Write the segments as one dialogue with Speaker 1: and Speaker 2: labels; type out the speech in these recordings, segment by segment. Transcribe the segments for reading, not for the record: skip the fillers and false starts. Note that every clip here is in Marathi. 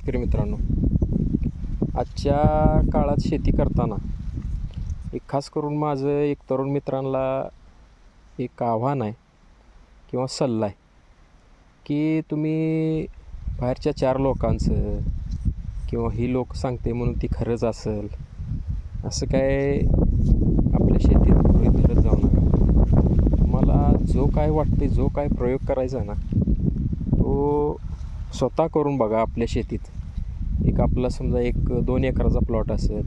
Speaker 1: शेतकरी मित्रांनो, आजच्या काळात शेती करताना एक खास करून माझं एक तरुण मित्रांना एक आव्हान आहे किंवा सल्ला आहे की तुम्ही बाहेरच्या 4 लोकांचं किंवा ही लोक सांगते म्हणून ती खरंच असेल असं काय आपल्या शेतीत गृहीत धरत जाऊ नका. तुम्हाला जो काय वाटते, जो काय प्रयोग करायचा ना तो स्वतः करून बघा. आपल्या शेतीत एक आपला समजा 1-2 एकराचा प्लॉट असेल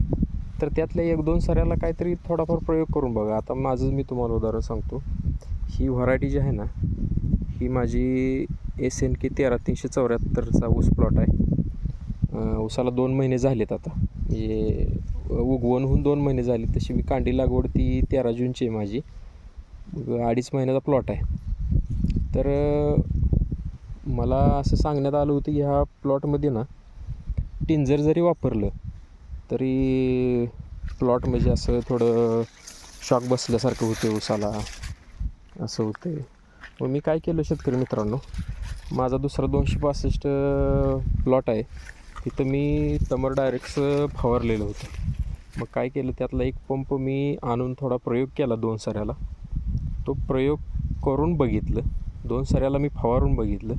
Speaker 1: तर त्यातल्या 1-2 सऱ्याला काहीतरी थोडाफार प्रयोग करून बघा. आता माझं मी तुम्हाला उदाहरण सांगतो. ही व्हरायटी जी आहे ना ही माझी SNK 13374चा ऊस प्लॉट आहे. ऊसाला 2 महिने झालेत आता, म्हणजे उगवण होऊन 2 महिने झाले. तशी मी कांडी लागवड ती 13 जूनची आहे माझी. 2.5 महिन्याचा प्लॉट आहे. तर मला असं सांगण्यात आलं होतं की ह्या प्लॉटमध्ये ना टिंजर जरी वापरलं तरी प्लॉट म्हणजे असं थोडं शॉक बसल्यासारखं होतं, ऊसाला असं होतं. मग मी काय केलं शेतकरी मित्रांनो, माझा दुसरा 265 प्लॉट आहे तिथं मी तमर डायरेक्टचं फवारलेलं होतं. मग काय केलं, त्यातला एक पंप मी आणून थोडा प्रयोग केला 2 सऱ्याला. तो प्रयोग करून बघितलं, 2 सऱ्याला मी फवारून बघितलं.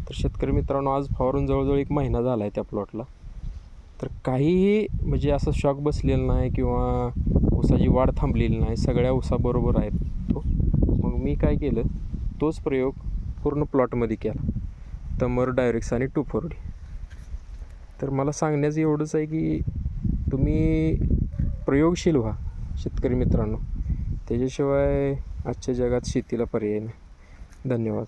Speaker 1: तर शेतकरी मित्रांनो, आज फवारून जवळजवळ 1 महिना झाला आहे त्या प्लॉटला. तर काहीही म्हणजे असं शॉक बसलेलं नाही किंवा ऊसाची वाढ थांबलेली नाही, सगळ्या ऊसाबरोबर आहे तो. मग मी काय केलं, तोच प्रयोग पूर्ण प्लॉटमध्ये केला, तमर डायरेक्ट्स आणि 2,4-D. तर मला सांगण्याचं एवढंच आहे की तुम्ही प्रयोगशील व्हा शेतकरी मित्रांनो. त्याच्याशिवाय आजच्या जगात शेतीला पर्याय नाही. धन्यवाद.